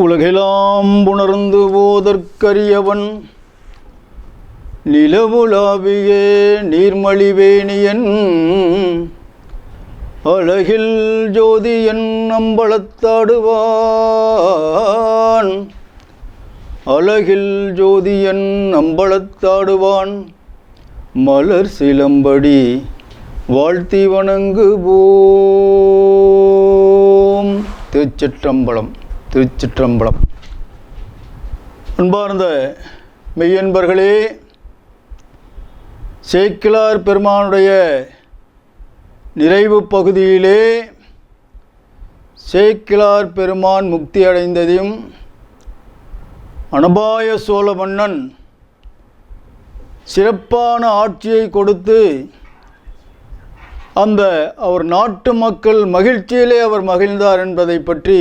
உலகெல்லாம் உணர்ந்து போதற்கரியவன் நிலவுலாவியே நீர்மலிவேணியன் அழகில் ஜோதியன் அம்பலத்தாடுவான் அழகில் ஜோதியன் அம்பலத்தாடுவான் மலர் சிலம்படி வாழ்த்தி வணங்குவோம். திருச்சிற்றம்பலம். திருச்சிற்றம்பலம். அன்பார்ந்த மெய்யன்பர்களே, சேக்கிழார் பெருமானுடைய நிறைவு பகுதியிலே சேக்கிழார் பெருமான் முக்தி அடைந்ததையும் அனபாய சோழ மன்னன் சிறப்பான ஆட்சியை கொடுத்து அந்த அவர் நாட்டு மக்கள் மகிழ்ச்சியிலே அவர் மகிழ்ந்தார் என்பதை பற்றி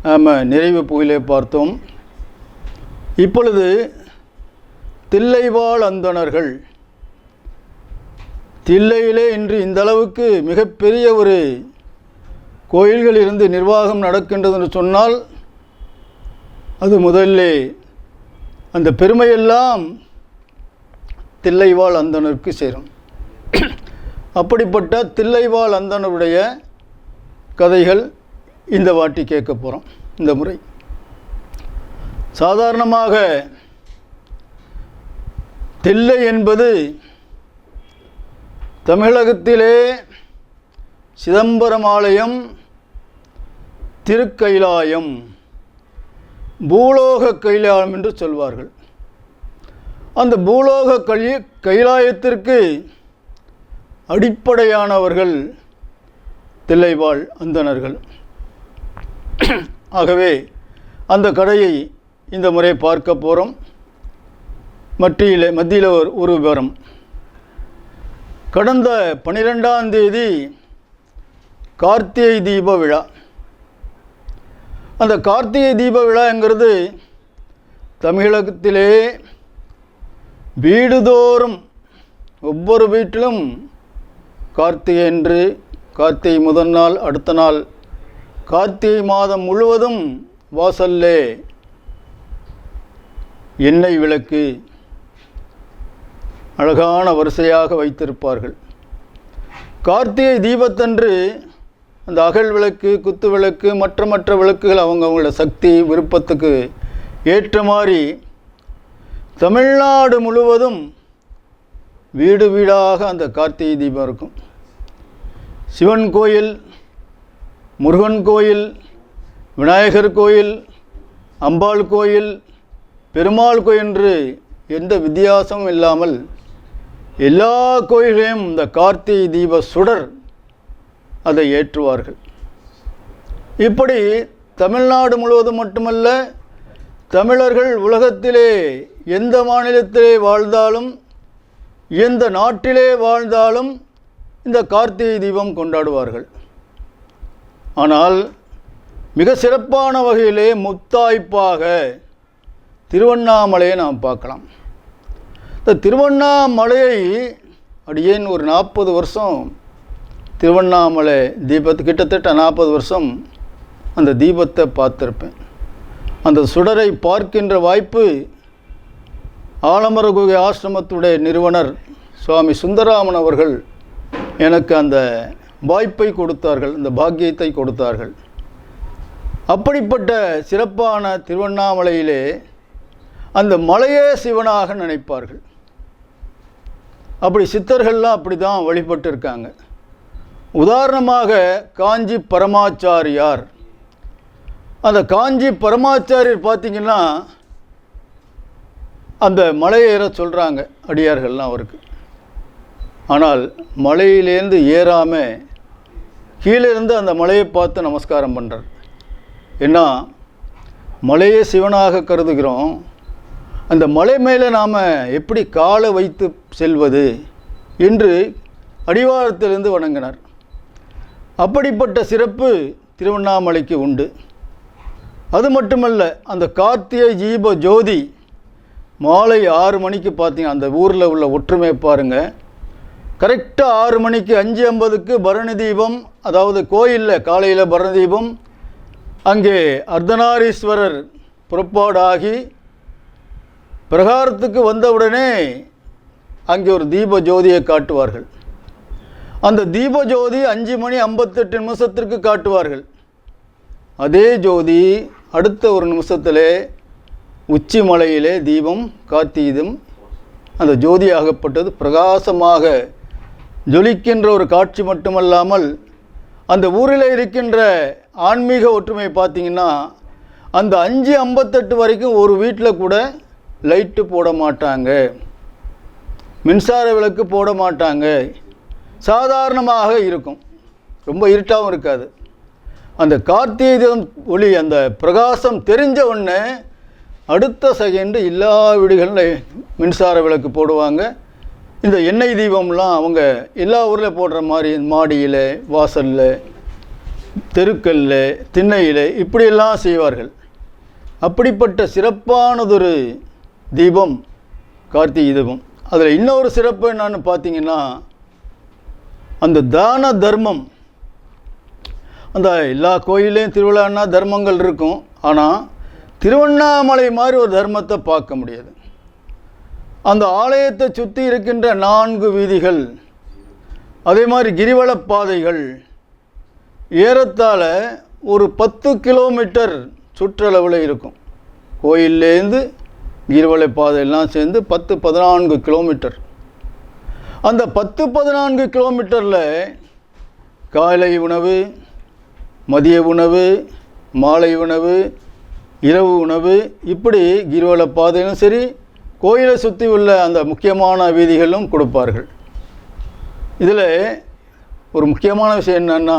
நாம் நிறைவு பகுதியிலே பார்த்தோம். இப்பொழுது தில்லைவாழ் அந்தணர்கள், தில்லையிலே இன்று இந்த அளவுக்கு மிகப்பெரிய ஒரு கோயில்கள் இருந்து நிர்வாகம் நடக்கின்றது என்று சொன்னால் அது முதல்லே அந்த பெருமையெல்லாம் தில்லைவாழ் அந்தணருக்கு சேரும். அப்படிப்பட்ட தில்லைவாழ் அந்தணருடைய கதைகள் இந்த வாட்டி கேட்க போகிறோம். இந்த முறை சாதாரணமாக தில்லை என்பது தமிழகத்திலே சிதம்பரம் ஆலயம், திருக்கைலாயம், பூலோக கைலாயம் என்று சொல்வார்கள். அந்த பூலோக கைலாயத்திற்கு அடிப்படையானவர்கள் தில்லைவாழ் அந்தணர்கள். ஆகவே அந்த கதையை இந்த முறை பார்க்க போகிறோம். மத்தியில் ஒரு விவரம். கடந்த 12ஆம் தேதி கார்த்திகை தீப விழா. அந்த கார்த்திகை தீப விழாங்கிறது தமிழகத்திலே வீடுதோறும் ஒவ்வொரு வீட்டிலும் கார்த்திகை என்று, கார்த்திகை முதல் நாள், அடுத்த நாள், கார்த்திகை மாதம் முழுவதும் வாசல்லே எண்ணெய் விளக்கு அழகான வரிசையாக வைத்திருப்பார்கள். கார்த்திகை தீபத்தன்று அந்த அகல் விளக்கு, குத்து விளக்கு, மற்ற விளக்குகள் அவங்களோட சக்தி விருப்பத்துக்கு ஏற்ற மாதிரி தமிழ்நாடு முழுவதும் வீடு வீடாக அந்த கார்த்திகை தீபம் இருக்கும். சிவன் கோயில், முருகன் கோயில், விநாயகர் கோயில், அம்பாள் கோயில், பெருமாள் கோயில் என்று எந்த வித்தியாசமும் இல்லாமல் எல்லா கோயில்களையும் இந்த கார்த்திகை தீப சுடர் அதை ஏற்றுவார்கள். இப்படி தமிழ்நாடு முழுவதும் மட்டுமல்ல, தமிழர்கள் உலகத்திலே எந்த மாநிலத்திலே வாழ்ந்தாலும், எந்த நாட்டிலே வாழ்ந்தாலும் இந்த கார்த்திகை தீபம் கொண்டாடுவார்கள். ஆனால் மிக சிறப்பான வகையிலே முத்தாய்ப்பாக திருவண்ணாமலையை நாம் பார்க்கலாம். இந்த திருவண்ணாமலையை அடியேன் ஒரு 40 வருஷம் திருவண்ணாமலை கிட்டத்தட்ட 40 வருஷம் அந்த தீபத்தை பார்த்துருப்பேன். அந்த சுடரை பார்க்கின்ற வாய்ப்பு ஆலமர குகை ஆசிரமத்துடைய நிறுவனர் சுவாமி சுந்தராமன் அவர்கள் எனக்கு அந்த வாய்ப்பை கொடுத்தார்கள், அந்த பாக்கியத்தை கொடுத்தார்கள். அப்படிப்பட்ட சிறப்பான திருவண்ணாமலையிலே அந்த மலையே சிவனாக நினைப்பார்கள். அப்படி சித்தர்கள்லாம் அப்படி தான் வழிபட்டு இருக்காங்க. உதாரணமாக காஞ்சி பரமாச்சாரியார். அந்த காஞ்சி பரமாச்சாரியர் பார்த்திங்கன்னா அந்த மலையேற சொல்கிறாங்க அடியார்கள்லாம் அவருக்கு. ஆனால் மலையிலேருந்து ஏறாமல் கீழே இருந்து அந்த மலையை பார்த்து நமஸ்காரம் பண்ணுறார். ஏன்னா மலையே சிவனாக கருதுகிறோம், அந்த மலை மேலே நாம் எப்படி காலை வைத்து செல்வது என்று அடிவாரத்திலிருந்து வணங்கினார். அப்படிப்பட்ட சிறப்பு திருவண்ணாமலைக்கு உண்டு. அது மட்டுமல்ல, அந்த கார்த்திகை தீப ஜோதி மாலை 6 மணிக்கு பார்த்தீங்க, அந்த ஊரில் உள்ள ஒற்றுமை பாருங்கள். கரெக்டாக 6 மணிக்கு 5:50க்கு பரணி தீபம், அதாவது கோயிலில் காலையில் பரணி தீபம், அங்கே அர்த்தநாரீஸ்வரர் புறப்பாடாகி பிரகாரத்துக்கு வந்தவுடனே அங்கே ஒரு தீப ஜோதியை காட்டுவார்கள். அந்த தீப ஜோதி 5:58 காட்டுவார்கள். அதே ஜோதி அடுத்த ஒரு நிமிஷத்திலே உச்சி மலையிலே தீபம் காத்தீதும் அந்த ஜோதியாகப்பட்டது பிரகாசமாக ஜொலிக்கின்ற ஒரு காட்சி மட்டுமல்லாமல் அந்த ஊரில் இருக்கின்ற ஆன்மீக ஒற்றுமை பார்த்திங்கன்னா அந்த 5:58 வரைக்கும் ஒரு வீட்டில் கூட லைட்டு போட மாட்டாங்க, மின்சார விளக்கு போட மாட்டாங்க, சாதாரணமாக இருக்கும், ரொம்ப இருட்டாகவும் இருக்காது. அந்த கார்த்திகை ஒளி அந்த பிரகாசம் தெரிஞ்ச உடனே அடுத்த செகண்டு எல்லா வீடுகளில் மின்சார விளக்கு போடுவாங்க. இந்த எண்ணெய் தீபம்லாம் அவங்க எல்லா ஊரில் போடுற மாதிரி மாடியில், வாசலில், தெருக்களில், திண்ணையில் இப்படியெல்லாம் செய்வார்கள். அப்படிப்பட்ட சிறப்பானதொரு தீபம் கார்த்திகை தீபம். அதில் இன்னொரு சிறப்பு என்னன்னு பார்த்தீங்கன்னா அந்த தான தர்மம். அந்த எல்லா கோயிலையும் திருவிழான்னா தர்மங்கள் இருக்கும், ஆனால் திருவண்ணாமலை மாதிரி ஒரு தர்மத்தை பார்க்க முடியாது. அந்த ஆலயத்தை சுற்றி இருக்கின்ற 4 வீதிகள், அதே மாதிரி கிரிவல பாதைகள் ஏறத்தாழ ஒரு 10 கிலோமீட்டர் சுற்றளவில் இருக்கும். கோயிலேருந்து கிரிவல பாதையெல்லாம் சேர்ந்து 10-14 கிலோமீட்டர். அந்த 10-14 கிலோமீட்டரில் காலை உணவு, மதிய உணவு, மாலை உணவு, இரவு உணவு, இப்படி கிரிவல பாதையிலும் சரி கோயிலை சுற்றி உள்ள அந்த முக்கியமான வீதிகளும் கொடுப்பார்கள். இதில் ஒரு முக்கியமான விஷயம் என்னன்னா,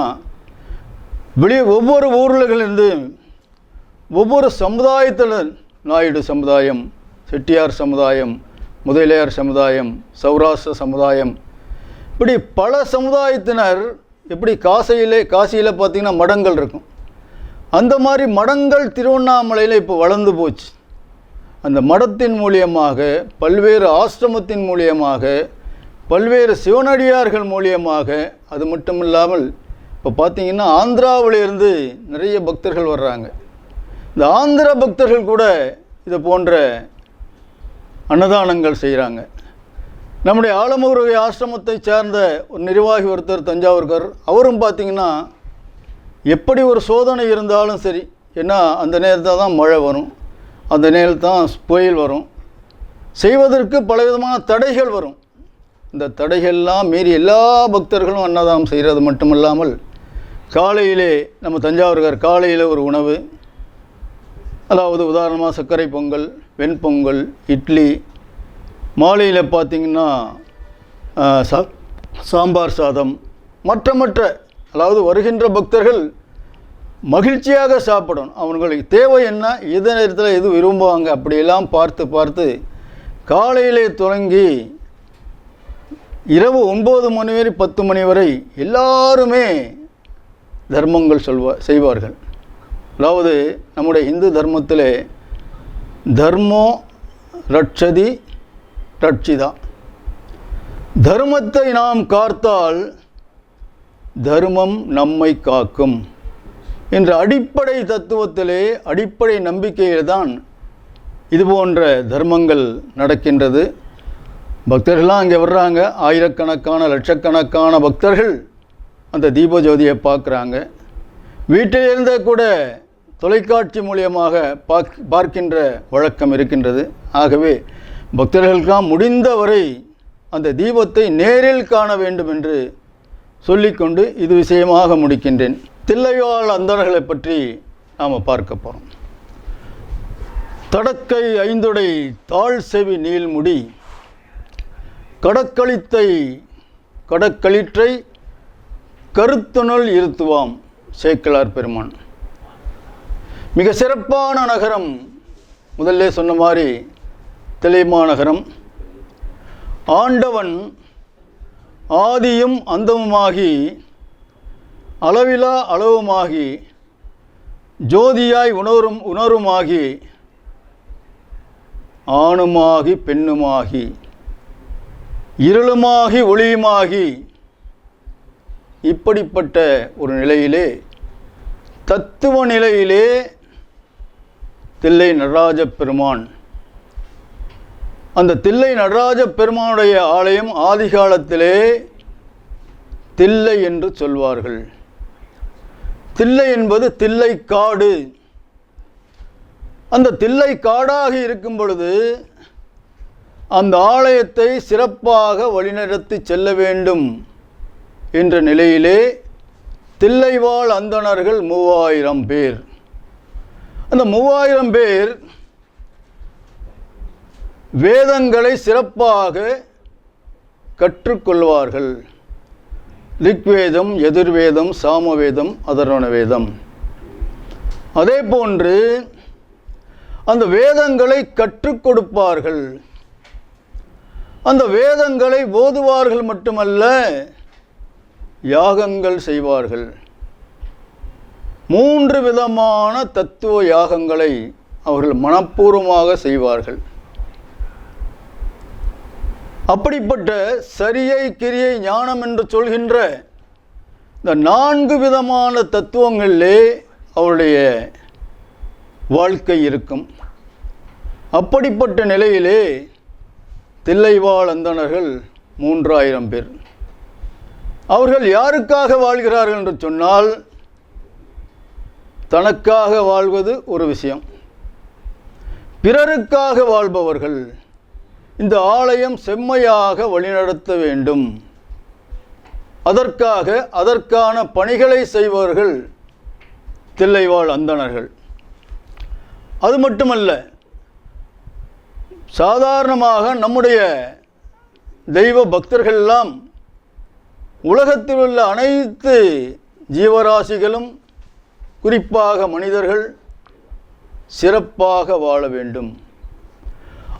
ஒவ்வொரு ஊர்களிலிருந்து ஒவ்வொரு சமுதாயத்தில், நாயுடு சமுதாயம், செட்டியார் சமுதாயம், முதலியார் சமுதாயம், சௌராஷ்டிர சமுதாயம், இப்படி பல சமுதாயத்தினர், எப்படி காசியில் பார்த்திங்கன்னா மடங்கள் இருக்கும், அந்த மாதிரி மடங்கள் திருவண்ணாமலையில் இப்போ வளர்ந்து போச்சு. அந்த மடத்தின் மூலியமாக, பல்வேறு ஆசிரமத்தின் மூலியமாக, பல்வேறு சிவனடியார்கள் மூலியமாக, அது மட்டும் இல்லாமல் இப்போ பார்த்திங்கன்னா ஆந்திராவிலிருந்து நிறைய பக்தர்கள் வர்றாங்க. இந்த ஆந்திர பக்தர்கள் கூட இது போன்ற அன்னதானங்கள் செய்கிறாங்க. நம்முடைய ஆலமூருகை ஆசிரமத்தை சார்ந்த ஒரு நிர்வாகி ஒருத்தர் தஞ்சாவூர்கர், அவரும் பார்த்திங்கன்னா எப்படி ஒரு சோதனை இருந்தாலும் சரி, ஏன்னா அந்த நேரத்தில் தான் மழை வரும், அந்த நேரத்தில் தான் புயல் வரும், செய்வதற்கு பலவிதமான தடைகள் வரும். இந்த தடைகள்லாம் மீறி எல்லா பக்தர்களும் அன்னதானம் செய்கிறது மட்டுமல்லாமல், காலையிலே நம்ம தஞ்சாவூர்கர் காலையில் ஒரு உணவு, அதாவது உதாரணமாக சர்க்கரை பொங்கல், வெண்பொங்கல், இட்லி, மாலையில் பார்த்திங்கன்னா சாம்பார் சாதம், மற்ற அதாவது வருகின்ற பக்தர்கள் மகிழ்ச்சியாக சாப்பிடணும், அவங்களுக்கு தேவை என்ன, எந்த நேரத்தில் எது விரும்புவாங்க, அப்படியெல்லாம் பார்த்து காலையிலே தொடங்கி இரவு 9 மணி வரை 10 மணி வரை எல்லாருமே தர்மங்கள் செய்வார்கள். அதாவது நம்முடைய இந்து தர்மத்தில் தர்மோ ரட்சதி ரட்சிதா, தர்மத்தை நாம் காத்தால் தர்மம் நம்மை காக்கும் என்ற அடிப்படை தத்துவத்திலே, அடிப்படை நம்பிக்கையில் தான் இது போன்ற தர்மங்கள் நடக்கின்றது. பக்தர்கள்லாம் அங்கே வர்றாங்க, ஆயிரக்கணக்கான லட்சக்கணக்கான பக்தர்கள் அந்த தீபஜோதியை பார்க்குறாங்க. வீட்டில் இருந்த கூட தொலைக்காட்சி மூலியமாக பார்க்கின்ற வழக்கம் இருக்கின்றது. ஆகவே பக்தர்களுக்கெல்லாம் முடிந்தவரை அந்த தீபத்தை நேரில் காண வேண்டும் என்று சொல்லிக்கொண்டு இது விஷயமாக முடிக்கின்றேன். தில்லைவாழ் அந்தணர்களை பற்றி நாம் பார்க்க போகிறோம். தடக்கை ஐந்துடை தாழ் செவி நீள்முடி, கடக்களிற்றை கருத்துணல் இருத்துவாம் சேக்கிழார் பெருமான். மிக சிறப்பான நகரம், முதல்ல சொன்ன மாதிரி தில்லை நகரம். ஆண்டவன் ஆதியும் அந்தமுமாகி, அளவிலா அளவுமாகி, ஜோதியாய் உணருமாகி, ஆணுமாகி பெண்ணுமாகி, இருளுமாகி ஒளியுமாகி, இப்படிப்பட்ட ஒரு நிலையிலே தத்துவ நிலையிலே தில்லை நடராஜ பெருமான், அந்த தில்லை நடராஜ பெருமானுடைய ஆலயம் ஆதி காலத்திலே தில்லை என்று சொல்வார்கள். தில்லை என்பது தில்லை காடு. அந்த தில்லை காடாக இருக்கும் பொழுது அந்த ஆலயத்தை சிறப்பாக வழிநடத்தி செல்ல வேண்டும் என்ற நிலையிலே தில்லைவாழ் அந்தணர்கள் 3000 பேர். அந்த 3000 பேர் வேதங்களை சிறப்பாக கற்றுக்கொள்வார்கள். ரிக்வேதம், எதிர்வேதம், சாமவேதம், அதர்வண வேதம். அதே போன்று அந்த வேதங்களை கற்றுக் கொடுப்பார்கள். அந்த வேதங்களை ஓதுவார்கள் மட்டுமல்ல, யாகங்கள் செய்வார்கள். 3 விதமான தத்துவ யாகங்களை அவர்கள் மனப்பூர்வமாக செய்வார்கள். அப்படிப்பட்ட சரியை, கிரியை, ஞானம் என்று சொல்கின்ற இந்த 4 விதமான தத்துவங்களிலே அவருடைய வாழ்க்கை இருக்கும். அப்படிப்பட்ட நிலையிலே தில்லைவாழ் அந்தணர்கள் 3000 பேர். அவர்கள் யாருக்காக வாழ்கிறார்கள் என்று சொன்னால், தனக்காக வாழ்வது ஒரு விஷயம், பிறருக்காக வாழ்பவர்கள். இந்த ஆலயம் செம்மையாக வழிநடத்த வேண்டும், அதற்கான பணிகளை செய்பவர்கள் தில்லைவாழ் அந்தணர்கள். அது மட்டுமல்ல, சாதாரணமாக நம்முடைய தெய்வ பக்தர்கள் எல்லாம் உலகத்தில் உள்ள அனைத்து ஜீவராசிகளும், குறிப்பாக மனிதர்கள் சிறப்பாக வாழ வேண்டும்.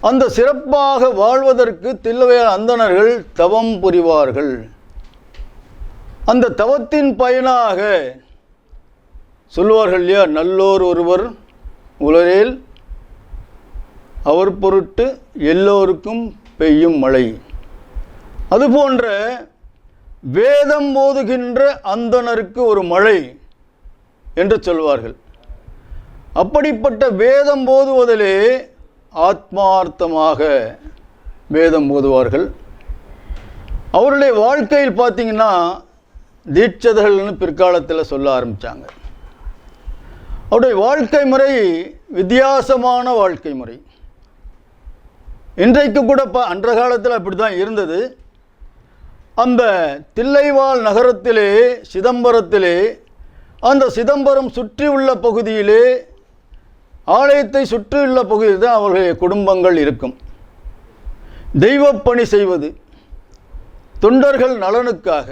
அந்த சிறப்பாக வாழ்வதற்கு தில்லைவாழ் அந்தணர்கள் தவம் புரிவார்கள். அந்த தவத்தின் பயனாக சொல்வார்கள் இல்லையா, நல்லோர் ஒருவர் உலரேல் அவர் பொருட்டு எல்லோருக்கும் பெய்யும் மழை. அதுபோன்ற வேதம் ஓதுகின்ற அந்தணருக்கு ஒரு மழை என்று சொல்வார்கள். அப்படிப்பட்ட வேதம் ஓதுவதிலே ஆத்மார்த்தமாக வேதம் ஓதுவார்கள். அவருடைய வாழ்க்கையில் பார்த்தீங்கன்னா தீட்சதர்கள்னு பிற்காலத்தில் சொல்ல ஆரம்பித்தாங்க. அவருடைய வாழ்க்கை முறை வித்தியாசமான வாழ்க்கை முறை. இன்றைக்கு கூட அன்ற காலத்தில் அப்படி தான் இருந்தது. அந்த தில்லைவாழ் நகரத்திலே, சிதம்பரத்திலே, அந்த சிதம்பரம் சுற்றியுள்ள பகுதியிலே, ஆலயத்தை சுற்றியுள்ள பகுதியில் தான் அவர்களுடைய குடும்பங்கள் இருக்கும். தெய்வப்பணி செய்வது தொண்டர்கள் நலனுக்காக,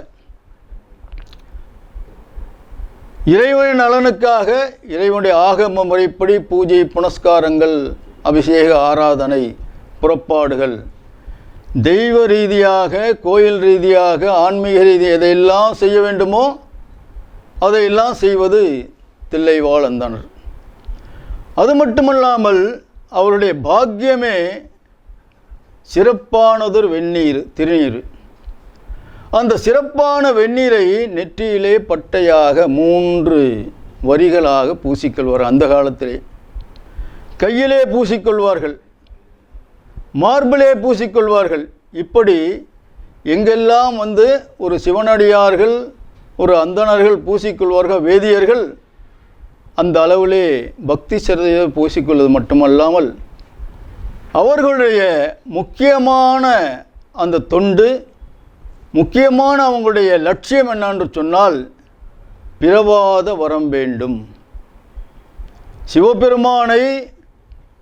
இறைவனின் நலனுக்காக, இறைவனுடைய ஆகம முறைப்படி பூஜை, புனஸ்காரங்கள், அபிஷேக, ஆராதனை, புறப்பாடுகள், தெய்வ ரீதியாக, கோயில் ரீதியாக, ஆன்மீக ரீதியாக எதையெல்லாம் செய்ய வேண்டுமோ அதையெல்லாம் செய்வது தில்லைவாழ் அந்தணர். அது மட்டுமல்லாமல் அவருடைய பாக்கியமே சிறப்பானதொரு வெந்நீர், திருநீர். அந்த சிறப்பான வெந்நீரை நெற்றியிலே பட்டையாக 3 வரிகளாக பூசிக்கொள்வார். அந்த காலத்திலே கையிலே பூசிக்கொள்வார்கள், மார்பிலே பூசிக்கொள்வார்கள். இப்படி எங்கெல்லாம் ஒரு சிவனடியார்கள், ஒரு அந்தணர்கள் பூசிக்கொள்வார்கள், வேதியர்கள் அந்த அளவிலே பக்தி சிரதையை பூசிக்கொள்வது மட்டுமல்லாமல் அவர்களுடைய முக்கியமான அந்த தொண்டு, முக்கியமான அவங்களுடைய லட்சியம் என்னென்று சொன்னால், பிறவாத வரம் வேண்டும். சிவபெருமானை,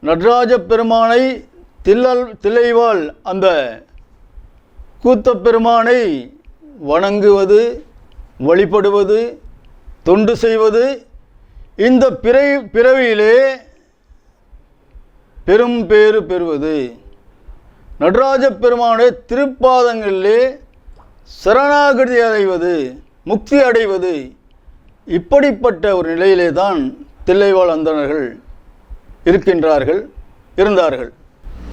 நடராஜ பெருமானை, தில்லைவாழ் அந்த கூத்தப் பெருமானை வணங்குவது, வழிபடுவது, தொண்டு செய்வது, இந்த பிறவியிலே பெரும் பேறு பெறுவது, நடராஜ பெருமானுடைய திருப்பாதங்களிலே சரணாகதி அடைவது, முக்தி அடைவது, இப்படிப்பட்ட ஒரு நிலையிலே தான் தில்லைவாழ் அந்தணர்கள் இருந்தார்கள்.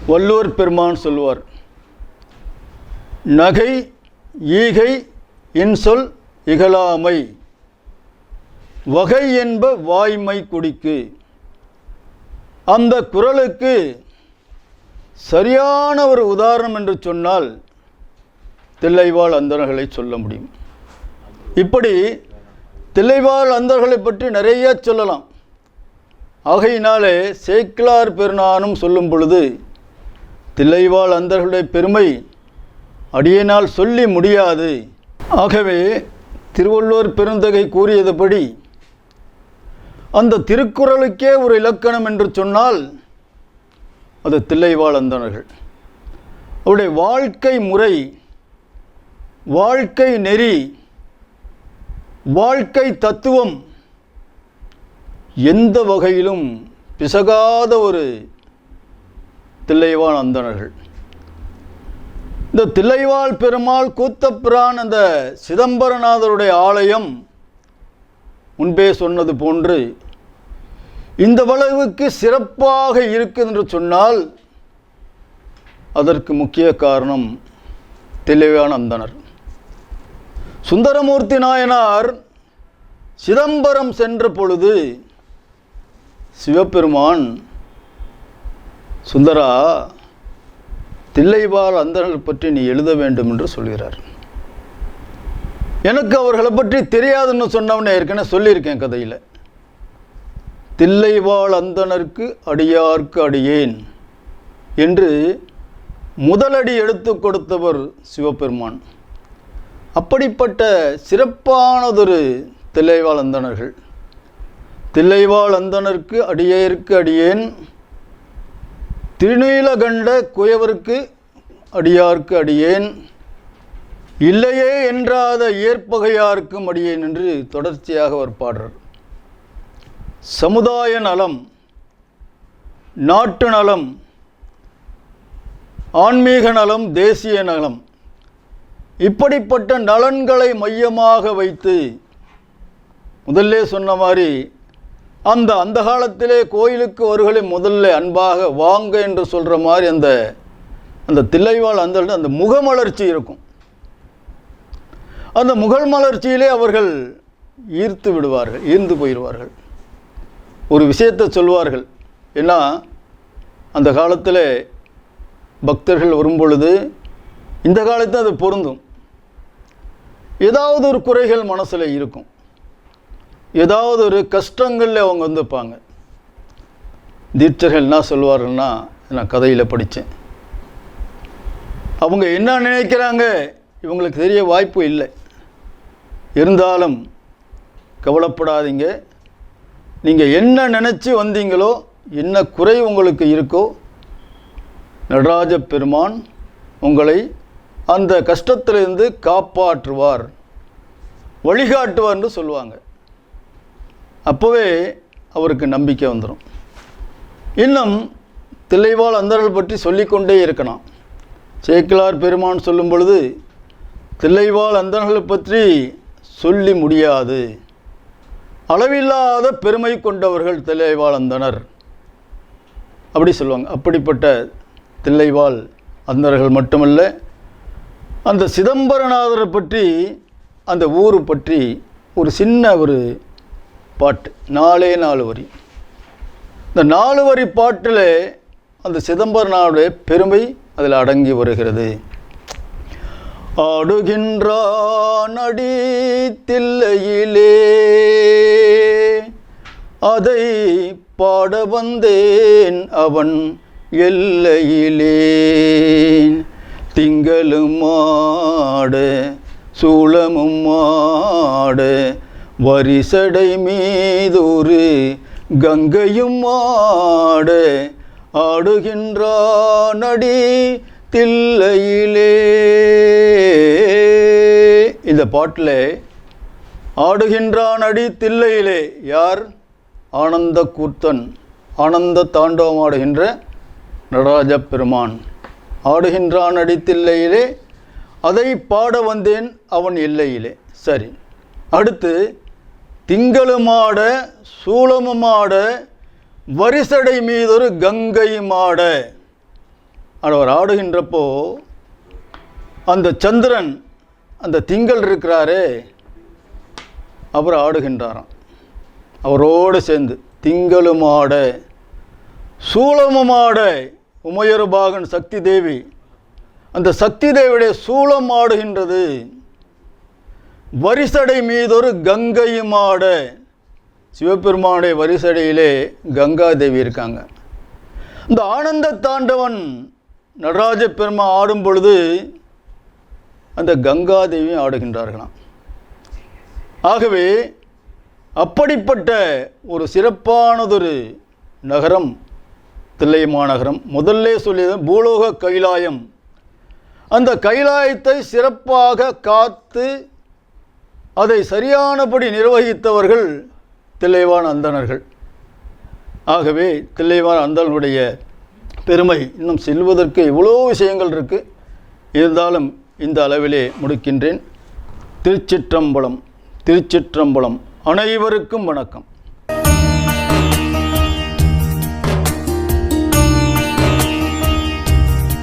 வள்ளுவர் பெருமான் சொல்வார், நகை ஈகை இன்சொல் இகழாமை வகை என்ப வாய்மை குடிக்கு. அந்த குறளுக்கு சரியான ஒரு உதாரணம் என்று சொன்னால் தில்லைவாழ் அந்தணர்களை சொல்ல முடியும். இப்படி தில்லைவாழ் அந்தணர்களை பற்றி நிறைய சொல்லலாம். ஆகையினாலே சேக்கிழார் பெருநானும் சொல்லும் பொழுது தில்லைவாழ் அந்தணர்களுடைய பெருமை அடியினால் சொல்லி முடியாது. ஆகவே திருவள்ளுவர் பெருந்தகை கூறியதுபடி அந்த திருக்குறளுக்கே ஒரு இலக்கணம் என்று சொன்னால் அது தில்லைவாழ் அந்தணர்கள். அவருடைய வாழ்க்கை முறை, வாழ்க்கை நெறி, வாழ்க்கை தத்துவம் எந்த வகையிலும் பிசகாத ஒரு தில்லைவாழ் அந்தணர்கள். இந்த தில்லைவாழ் பெருமாள் கூத்தப்பிரான் அந்த சிதம்பரநாதருடைய ஆலயம் முன்பே சொன்னது போன்று இந்த அளவுக்கு சிறப்பாக இருக்குது என்று சொன்னால் அதற்கு முக்கிய காரணம் தில்லைவாழ் அந்தணர். சுந்தரமூர்த்தி நாயனார் சிதம்பரம் சென்ற பொழுது சிவபெருமான், சுந்தரா, தில்லைவாழ் அந்தணர்கள் பற்றி நீ எழுத வேண்டும் என்று சொல்கிறார். எனக்கு அவர்களை பற்றி தெரியாதுன்னு சொன்னவனே ஏற்கனவே சொல்லியிருக்கேன் கதையில். தில்லைவாழ் அந்தணருக்கு அடியார்க்கு அடியேன் என்று முதலடி எடுத்து கொடுத்தவர் சிவபெருமான். அப்படிப்பட்ட சிறப்பானதொரு தில்லைவாழ் அந்தணர்கள். தில்லைவாழ் அந்தணருக்கு அடியேற்கு அடியேன், திருநீலகண்ட குயவருக்கு அடியார்க்கு அடியேன், இல்லையே என்றாத ஏற்பகையார்க்கும் அடியேன் என்று தொடர்ச்சியாக அவர் பாடுறார். சமுதாய நலம், நாட்டு நலம், ஆன்மீக நலம், தேசிய நலம், இப்படிப்பட்ட நலன்களை மையமாக வைத்து முதல்ல சொன்ன மாதிரி அந்த காலத்திலே கோயிலுக்கு அவர்களை முதல்ல அன்பாக வாங்க என்று சொல்கிற மாதிரி அந்த தில்லைவாழ் அந்த முகமலர்ச்சி இருக்கும். அந்த முகமலர்ச்சியிலே அவர்கள் ஈர்ந்து போயிடுவார்கள். ஒரு விஷயத்தை சொல்வார்கள். ஏன்னா அந்த காலத்தில் பக்தர்கள் வரும்பொழுது இந்த காலத்தில் அது பொருந்தும். ஏதாவது ஒரு குறைகள் மனசில் இருக்கும், ஏதாவது ஒரு கஷ்டங்களில் அவங்க வந்துப்பாங்க. தீட்சர்கள் என்ன சொல்வார்கள்னா, நான் கதையில் படித்தேன், அவங்க என்ன நினைக்கிறாங்க இவங்களுக்கு தெரிய வாய்ப்பு இல்லை. இருந்தாலும் கவலைப்படாதீங்க, நீங்கள் என்ன நினச்சி வந்தீங்களோ, என்ன குறை உங்களுக்கு இருக்கோ, நடராஜ பெருமான் உங்களை அந்த கஷ்டத்திலிருந்து காப்பாற்றுவார், வழிகாட்டுவார் என்று சொல்லுவாங்க. அப்போவே அவருக்கு நம்பிக்கை வந்துடும். இன்னும் தில்லைவாழ் அந்தணர்கள் பற்றி சொல்லிக்கொண்டே இருக்கணும். சேக்கிழார் பெருமான் சொல்லும் பொழுது தில்லைவாழ் அந்தணர்களை பற்றி சொல்லி முடியாது, அளவில்லாத பெருமை கொண்டவர்கள் தில்லைவாழ் அந்தணர் அப்படி சொல்லுவாங்க. அப்படிப்பட்ட தில்லைவாழ் அந்தணர்கள் மட்டுமல்ல, அந்த சிதம்பரநாதரை பற்றி, அந்த ஊர் பற்றி ஒரு சின்ன ஒரு பாட்டு, 4 வரி. இந்த 4 வரி பாட்டில் அந்த சிதம்பரநாடுடைய பெருமை அதில் அடங்கி வருகிறது. ஆடுகின்றான் அடி தில்லையிலே, அதை பாட வந்தேன் அவன் எல்லையிலே, திங்களும் ஆட சூளமும் ஆட வரிசடை மீதொரு கங்கையும் ஆட, ஆடுகின்றான் அடி தில்லையிலே. இந்த பாட்டில் ஆடுகின்றான் அடி தில்லையிலே யார்? ஆனந்த கூத்தன், ஆனந்த தாண்டவம் ஆடுகின்ற நடராஜ பெருமான். ஆடுகின்றான் அடி தில்லையிலே, அதை பாட வந்தேன் அவன் எல்லையிலே. சரி, அடுத்து திங்களுமாட சூளமுமாட வரிசடை மீதொரு கங்கை மாட. அவர் ஆடுகின்றப்போ அந்த சந்திரன், அந்த திங்கள் இருக்கிறாரே, அவர் ஆடுகின்றாராம். அவரோடு சேர்ந்து திங்களுமாட சூளமுமாட உமையொருபாகன் சக்தி தேவி, அந்த சக்தி தேவியுடைய சூளம் ஆடுகின்றது. வரிசடை மீதொரு கங்கையுமாட, சிவபெருமானுடைய வரிசடையிலே கங்காதேவி இருக்காங்க. இந்த ஆனந்த தாண்டவன் நடராஜ பெருமா ஆடும் பொழுது அந்த கங்காதேவியும் ஆடுகின்றார்களாம். ஆகவே அப்படிப்பட்ட ஒரு சிறப்பானதொரு நகரம் தில்லை மாநகரம். முதல்ல சொல்லியது பூலோக கைலாயம். அந்த கைலாயத்தை சிறப்பாக காத்து அதை சரியானபடி நிர்வகித்தவர்கள் தில்லைவாழ் அந்தணர்கள். ஆகவே தில்லைவாழ் அந்தணனுடைய பெருமை இன்னும் செல்வதற்கு எவ்வளோ விஷயங்கள் இருக்குது. இருந்தாலும் இந்த அளவிலே முடிக்கின்றேன். திருச்சிற்றம்பலம். திருச்சிற்றம்பலம். அனைவருக்கும் வணக்கம்.